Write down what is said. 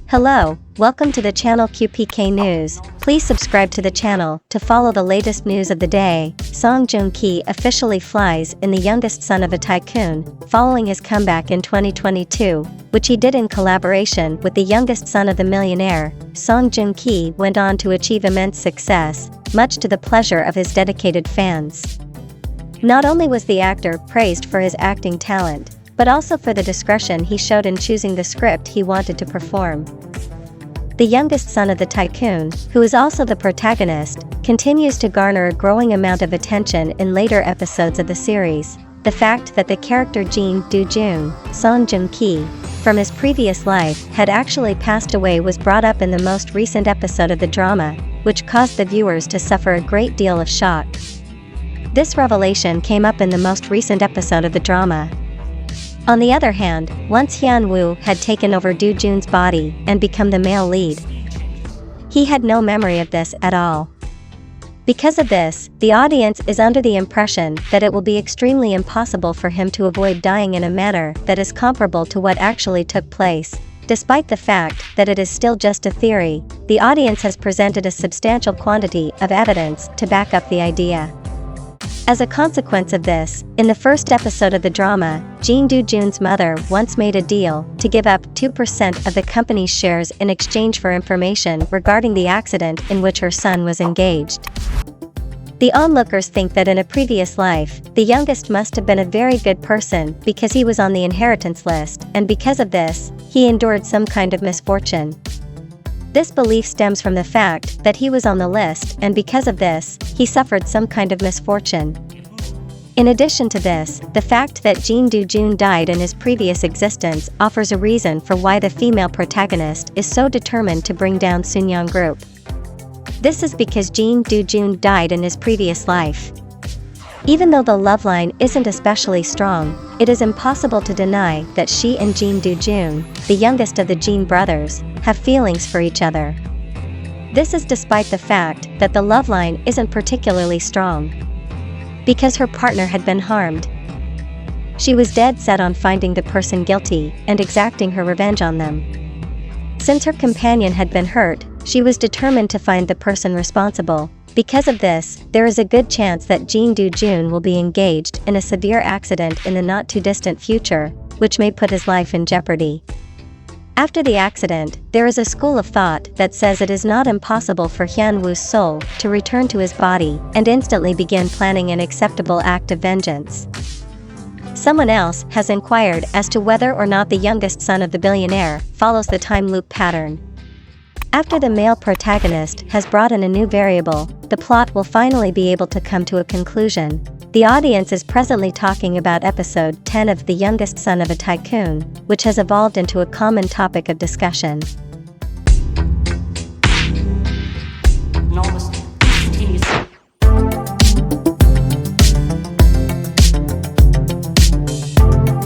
Hello, welcome to the channel QPK News. Please subscribe to the channel to follow the latest news of the day. Joong Ki officially flies in the youngest son of a tycoon, following his comeback in 2022, which he did in collaboration with the youngest son of the millionaire. Joong Ki went on to achieve immense success, much to the pleasure of his dedicated fans. Not only was the actor praised for his acting talent, but also for the discretion he showed in choosing the script he wanted to perform. The youngest son of the tycoon, who is also the protagonist, continues to garner a growing amount of attention in later episodes of the series. The fact that the character Joong Ki, from his previous life had actually passed away was brought up in the most recent episode of the drama, which caused the viewers to suffer a great deal of shock. This revelation came up in the most recent episode of the drama. On the other hand, once Hyun-woo had taken over Do-jun's body and become the male lead, he had no memory of this at all. Because of this, the audience is under the impression that it will be extremely impossible for him to avoid dying in a manner that is comparable to what actually took place. Despite the fact that it is still just a theory, the audience has presented a substantial quantity of evidence to back up the idea. As a consequence of this, in the first episode of the drama, Do-jun's mother once made a deal to give up 2% of the company's shares in exchange for information regarding the accident in which her son was engaged. The onlookers think that in a previous life, the youngest must have been a very good person because he was on the inheritance list, and because of this, he endured some kind of misfortune. This belief stems from the fact that he was on the list, and because of this, he suffered some kind of misfortune. In addition to this, the fact that Do-jun died in his previous existence offers a reason for why the female protagonist is so determined to bring down Sunyoung Group. This is because Do-jun died in his previous life. Even though the love line isn't especially strong, it is impossible to deny that she and Do-jun, the youngest of the Jin brothers, have feelings for each other. This is despite the fact that the love line isn't particularly strong. Because her partner had been harmed, she was dead set on finding the person guilty and exacting her revenge on them. Since her companion had been hurt, she was determined to find the person responsible. Because of this, there is a good chance that Do-jun will be engaged in a severe accident in the not-too-distant future, which may put his life in jeopardy. After the accident, there is a school of thought that says it is not impossible for Hyun-woo's soul to return to his body and instantly begin planning an acceptable act of vengeance. Someone else has inquired as to whether or not the youngest son of the billionaire follows the time loop pattern. After the male protagonist has brought in a new variable, the plot will finally be able to come to a conclusion. The audience is presently talking about episode 10 of The Youngest Son of a Tycoon, which has evolved into a common topic of discussion.